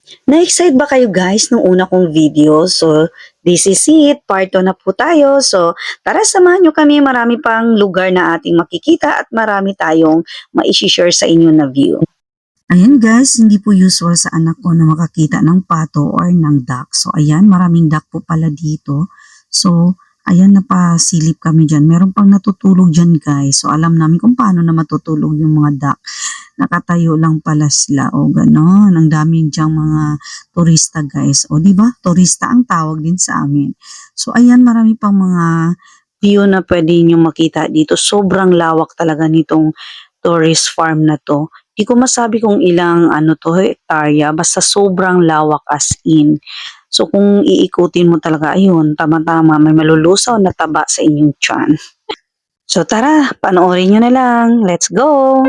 Na-excite ba kayo guys nung una kong video? So, this is it. Part 2 na po tayo. So, tara samahan nyo kami. Marami pang lugar na ating makikita at marami tayong ma-share sa inyo na view. Ayan guys, hindi po usual sa anak ko na makakita ng pato or ng duck. So, ayan, maraming duck po pala dito. So, ayan, napasilip kami dyan. Meron pang natutulog dyan guys. So, alam namin kung paano na matutulog yung mga duck. Nakatayo lang pala sila o gano'n. Ang dami diyang mga turista guys. O di ba? Turista ang tawag din sa amin. So ayan, marami pang mga view na pwede nyo makita dito. Sobrang lawak talaga nitong tourist farm na to. Di ko masabi kung ilang hektarya, basta sobrang lawak as in. So kung iikutin mo talaga, ayun, tama-tama, may malulusaw na taba sa inyong tiyan. So tara, panoorin nyo na lang. Let's go!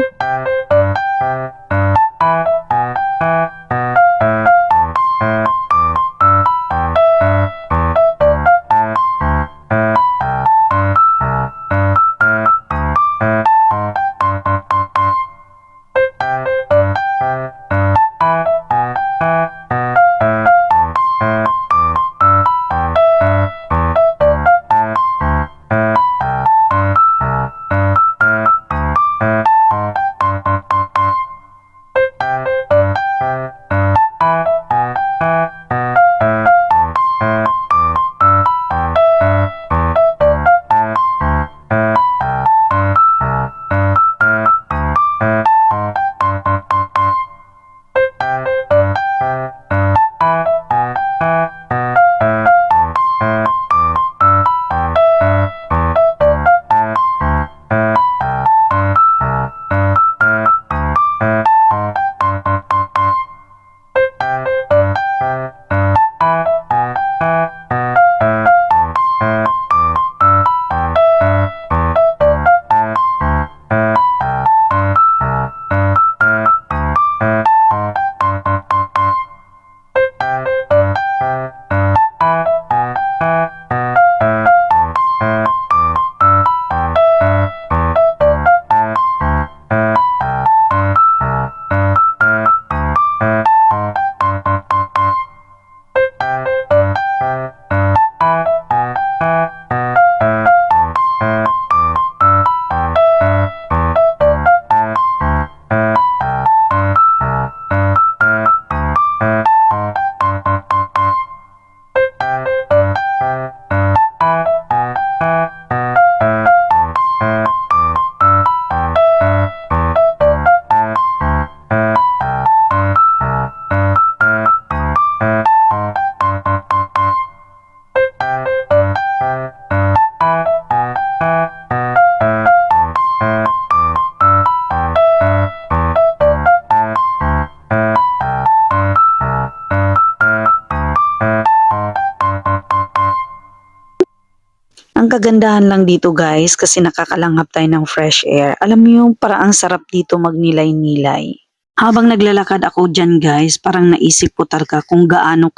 Ang kagandahan lang dito guys, kasi nakakalanghap tayo ng fresh air. Alam mo yung parang ang sarap dito magnilay-nilay. Habang naglalakad ako dyan guys, parang naisip ko talaga kung gaano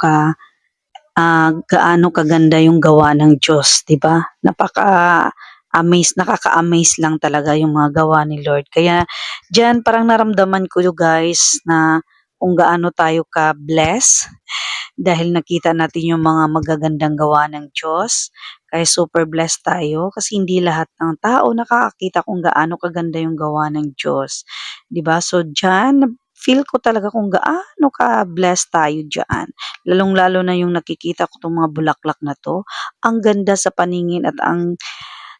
kaganda yung gawa ng Diyos, 'di ba? Nakaka-amaze lang talaga yung mga gawa ni Lord. Kaya diyan parang naramdaman ko yung guys na kung gaano tayo ka-bless dahil nakita natin yung mga magagandang gawa ng Diyos. Kaya super blessed tayo kasi hindi lahat ng tao nakakakita kung gaano kaganda yung gawa ng Diyos. 'Di ba? So diyan feel ko talaga kung gaano ka-blessed tayo diyan. Lalong-lalo na yung nakikita ko 'tong mga bulaklak na 'to. Ang ganda sa paningin at ang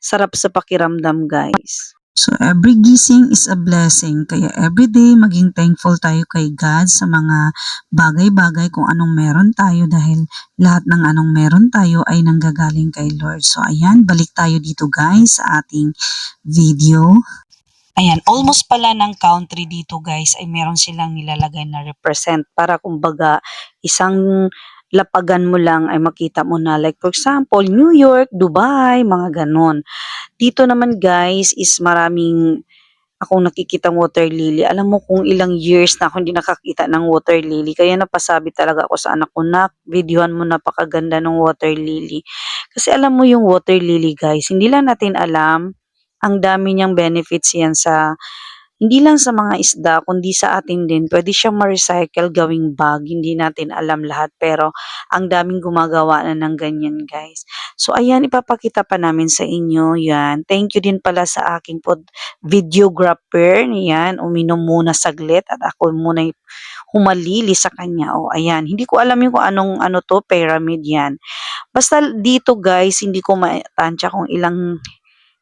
sarap sa pakiramdam, guys. So every gising is a blessing. Kaya everyday maging thankful tayo kay God sa mga bagay-bagay kung anong meron tayo dahil lahat ng anong meron tayo ay nanggagaling kay Lord. So ayan, balik tayo dito guys sa ating video. Ayan, almost pala ng country dito guys ay meron silang nilalagay na represent para kumbaga isang lapagan mo lang ay makita mo na like for example New York, Dubai, mga ganon. Dito naman guys is maraming akong nakikitang water lily. Alam mo kung ilang years na ako hindi nakakita ng water lily. Kaya napasabi talaga ako sa anak ko na videohan mo napakaganda ng water lily. Kasi alam mo yung water lily guys, hindi lang natin alam ang dami niyang benefits yan sa hindi lang sa mga isda kundi sa atin din puwede siyang ma-recycle gawing bag, hindi natin alam lahat pero ang daming gumagawa na ng ganyan guys. So ayan ipapakita pa namin sa inyo 'yan. Thank you din pala sa aking videographer, 'yan uminom muna saglit at ako muna humalili sa kanya. O ayan, hindi ko alam yung kung anong ano 'to, pyramid 'yan. Basta dito guys, hindi ko matansya kung ilang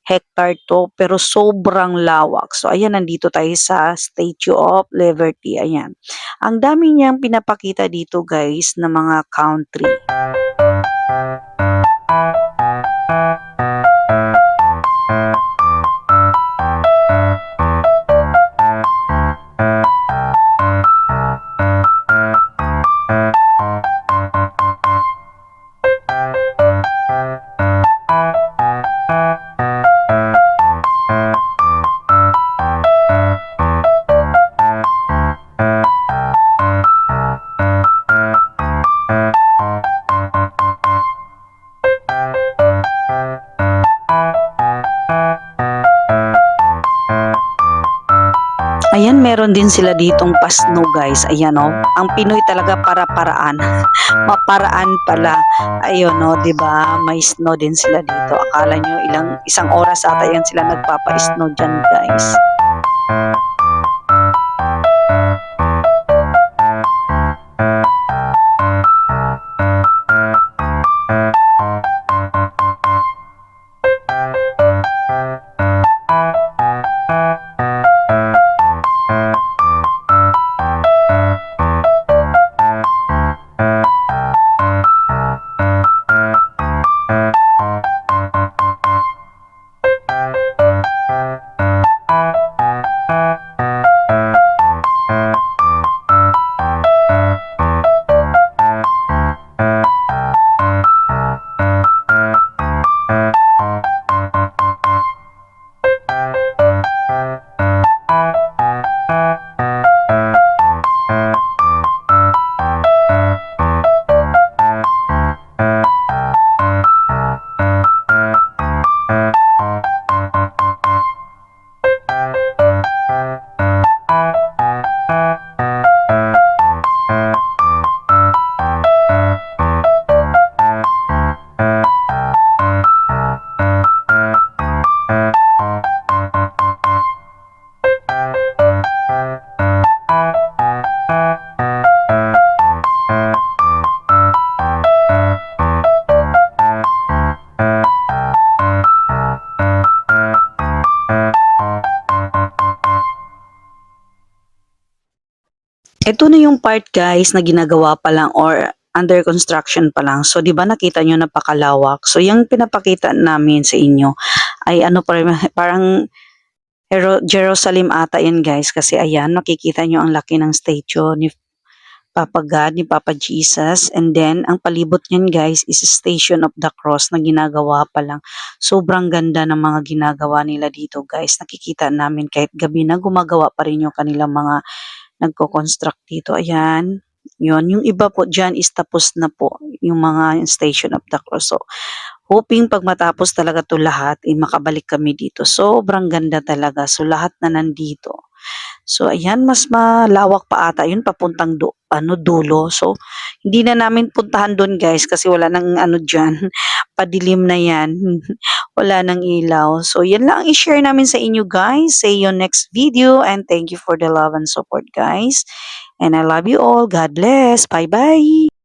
hectare 'to, pero sobrang lawak. So ayan, nandito tayo sa Statue of Liberty, ayan. Ang dami niyang pinapakita dito guys na mga country. Ayan, meron din sila ditong pasno guys. Ayan o. Ang Pinoy talaga para-paraan. Maparaan pala. Ayun o, 'di ba? May snow din sila dito. Akala nyo isang oras ata yan sila nagpapa-snow diyan, guys. Ito na yung part guys na ginagawa pa lang or under construction pa lang. So 'di ba nakita nyo napakalawak. So yung pinapakita namin sa inyo ay ano parang Jerusalem ata yan guys kasi ayan makikita nyo ang laki ng statue ni Papa God, ni Papa Jesus. And then, ang palibot niyan guys is Station of the Cross na ginagawa pa lang. Sobrang ganda ng mga ginagawa nila dito guys. Nakikita namin kahit gabi na gumagawa pa rin yung kanilang mga nagko-construct dito. Ayan. Yun. Yung iba po dyan is tapos na po yung mga Station of the Cross. So, hoping pag matapos talaga to lahat, makabalik kami dito. Sobrang ganda talaga. So, lahat na nandito. So, ayan, mas malawak pa ata yun, papuntang dulo. So, hindi na namin puntahan doon guys kasi wala nang ano dyan, padilim na yan. Wala nang ilaw. So, yan lang i-share namin sa inyo guys. See you next video and thank you for the love and support guys. And I love you all. God bless. Bye-bye.